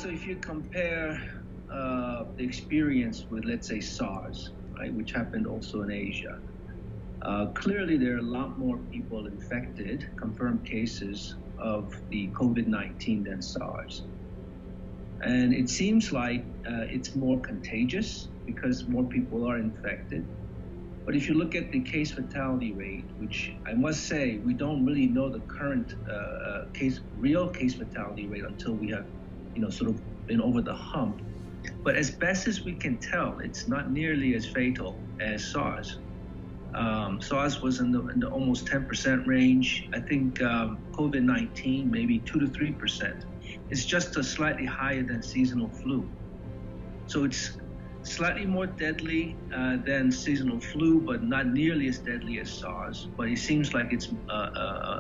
So if you compare the experience with, let's say, SARS, right, which happened also in Asia, clearly there are a lot more people infected, confirmed cases of the COVID-19 than SARS. And it seems like it's more contagious because more people are infected. But if you look at the case fatality rate, which I must say, we don't really know the current real case fatality rate until we have, sort of been over the hump. But as best as we can tell, it's not nearly as fatal as SARS. SARS was in the almost 10% range. I think COVID-19, maybe 2 to 3%. It's just slightly higher than seasonal flu. So it's slightly more deadly than seasonal flu, but not nearly as deadly as SARS. But it seems like it's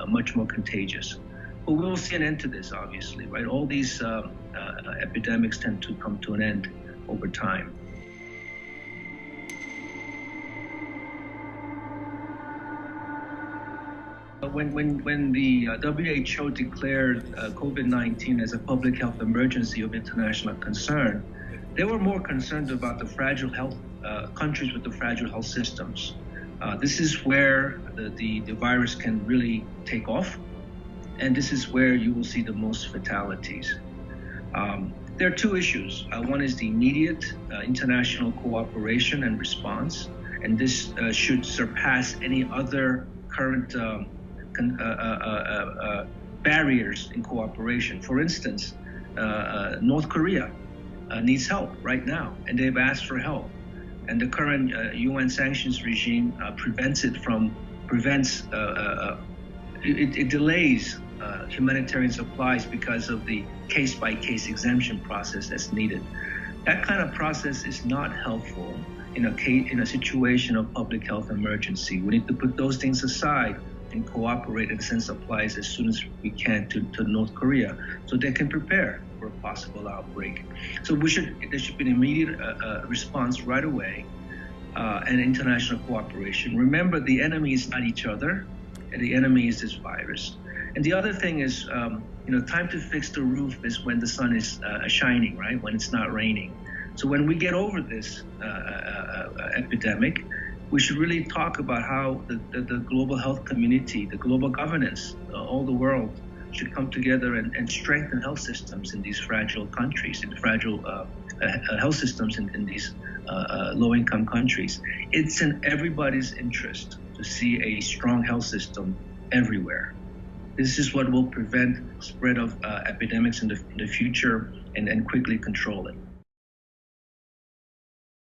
much more contagious. But we will see an end to this, obviously, right? All these epidemics tend to come to an end over time. When the WHO declared COVID-19 as a public health emergency of international concern, they were more concerned about the fragile health countries with the fragile health systems. This is where the virus can really take off, and this is where you will see the most fatalities. There are two issues. One is the immediate international cooperation and response, and this should surpass any other current barriers in cooperation. For instance, North Korea needs help right now, and they've asked for help. And the current UN sanctions regime it delays humanitarian supplies because of the case-by-case exemption process that's needed. That kind of process is not helpful in a situation of public health emergency. We need to put those things aside and cooperate and send supplies as soon as we can to North Korea so they can prepare for a possible outbreak. So there should be an immediate response right away and international cooperation. Remember, the enemy is not each other, and the enemy is this virus. And the other thing is, time to fix the roof is when the sun is shining, right? When it's not raining. So when we get over this epidemic, we should really talk about how the global health community, the global governance, all the world should come together and strengthen health systems in these fragile countries, in fragile health systems in these low-income countries. It's in everybody's interest to see a strong health system everywhere. This is what will prevent spread of epidemics in the future and quickly control it.